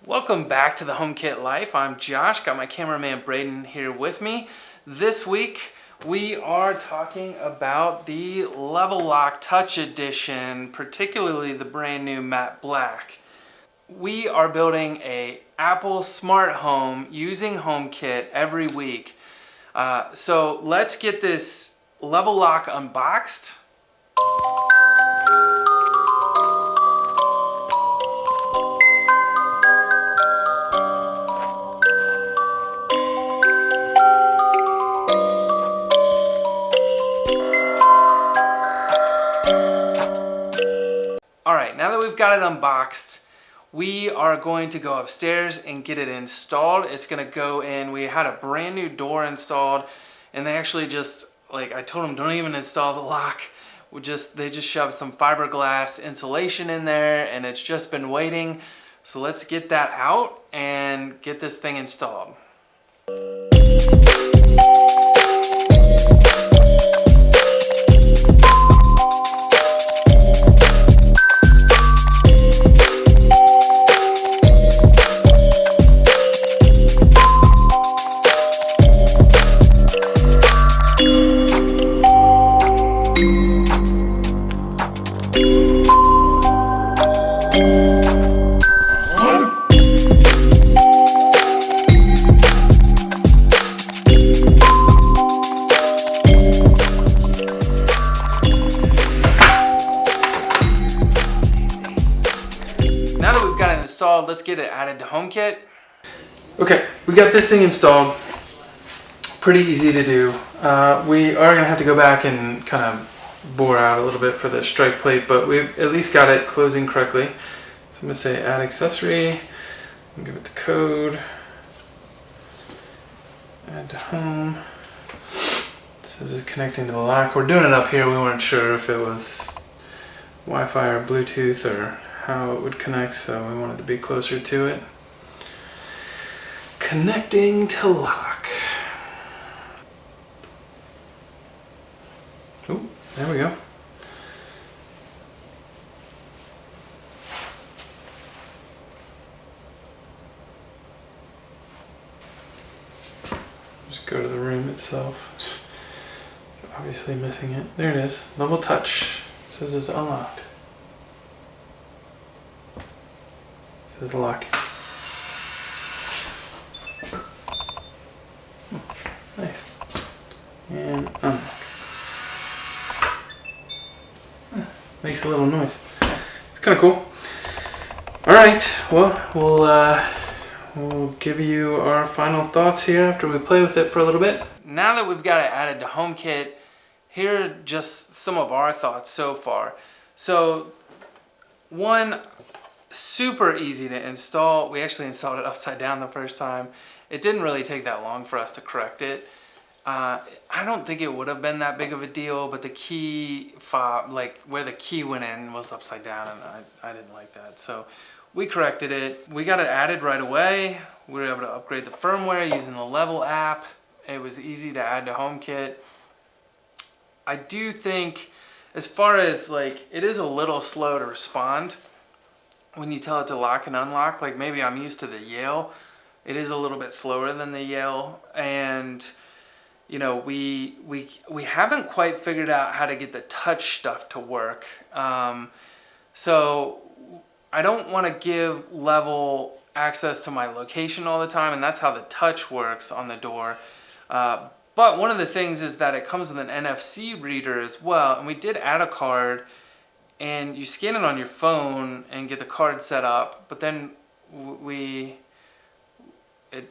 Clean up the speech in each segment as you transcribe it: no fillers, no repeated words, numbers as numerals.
Welcome back to the HomeKit Life. I'm Josh, got my cameraman Braden here with me. This week we are talking about the Level Lock Touch Edition, particularly the brand new matte black. We are building a Apple smart home using HomeKit every week. So let's get this Level Lock unboxed. Alright, now that we've got it unboxed, we are going to go upstairs and get it installed. It's going to go in. We had a brand new door installed, and they actually just, I told them don't even install the lock. They just shoved some fiberglass insulation in there, and it's just been waiting. So let's get that out and get this thing installed. Now that we've got it installed, let's get it added to HomeKit. Okay, we got this thing installed. Pretty easy to do. We are going to have to go back and kind of bore out a little bit for the strike plate, but we've at least got it closing correctly. So I'm going to say add accessory, and give it the code, add to home. It says it's connecting to the lock. We're doing it up here. We weren't sure if it was Wi-Fi or Bluetooth or how it would connect, so we wanted to be closer to it. Connecting to lock. Oh, there we go. Just go to the room itself. It's obviously missing it. There it is. Level touch. It says it's unlocked. It says lock. Nice. And unlock. Makes a little noise. It's kind of cool. Alright, well, we'll give you our final thoughts here after we play with it for a little bit. Now that we've got it added to HomeKit, here are just some of our thoughts so far. So, one, super easy to install. We actually installed it upside down the first time. It didn't really take that long for us to correct it. I don't think it would have been that big of a deal, but the key fob, where the key went in, was upside down, and I didn't like that. So we corrected it. We got it added right away. We were able to upgrade the firmware using the Level app. It was easy to add to HomeKit. I do think, as far as it is a little slow to respond when you tell it to lock and unlock. Maybe I'm used to the Yale. It is a little bit slower than the Yale, and you know, we haven't quite figured out how to get the touch stuff to work. So I don't want to give Level access to my location all the time, and that's how the touch works on the door. But one of the things is that it comes with an NFC reader as well, and we did add a card, and you scan it on your phone and get the card set up, but then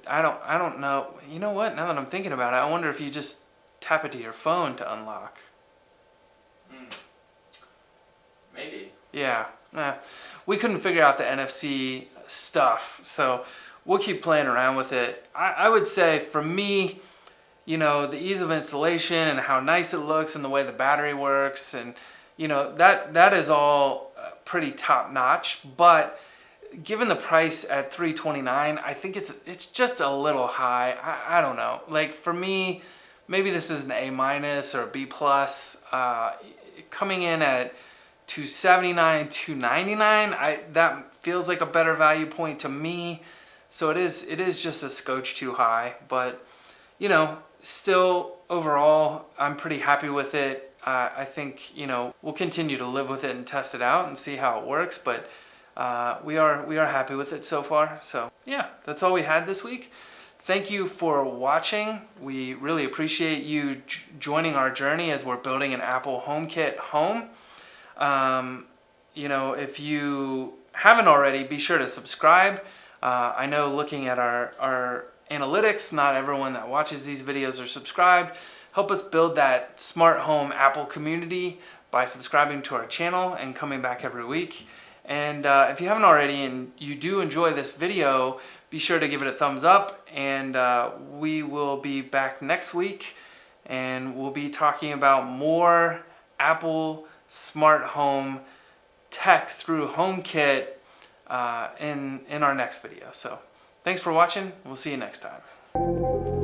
I don't know. You know what? Now that I'm thinking about it, I wonder if you just tap it to your phone to unlock. Maybe. Yeah. We couldn't figure out the NFC stuff, so we'll keep playing around with it. I would say for me, you know, the ease of installation and how nice it looks and the way the battery works, and you know, that is all pretty top notch, but given the price at $329, I think it's just a little high. I don't know. For me, maybe this is an A- or a B+. Coming in at $279, $299, that feels like a better value point to me. So it is just a scotch too high, but you know, still overall, I'm pretty happy with it. I think, you know, we'll continue to live with it and test it out and see how it works, but we are happy with it so far. So yeah, that's all we had this week. Thank you for watching. We really appreciate you joining our journey as we're building an Apple HomeKit home. You know, if you haven't already, be sure to subscribe. I know looking at our analytics, not everyone that watches these videos are subscribed. Help us build that smart home Apple community by subscribing to our channel and coming back every week. And if you haven't already and you do enjoy this video, be sure to give it a thumbs up, and we will be back next week, and we'll be talking about more Apple smart home tech through HomeKit in our next video. So thanks for watching. We'll see you next time.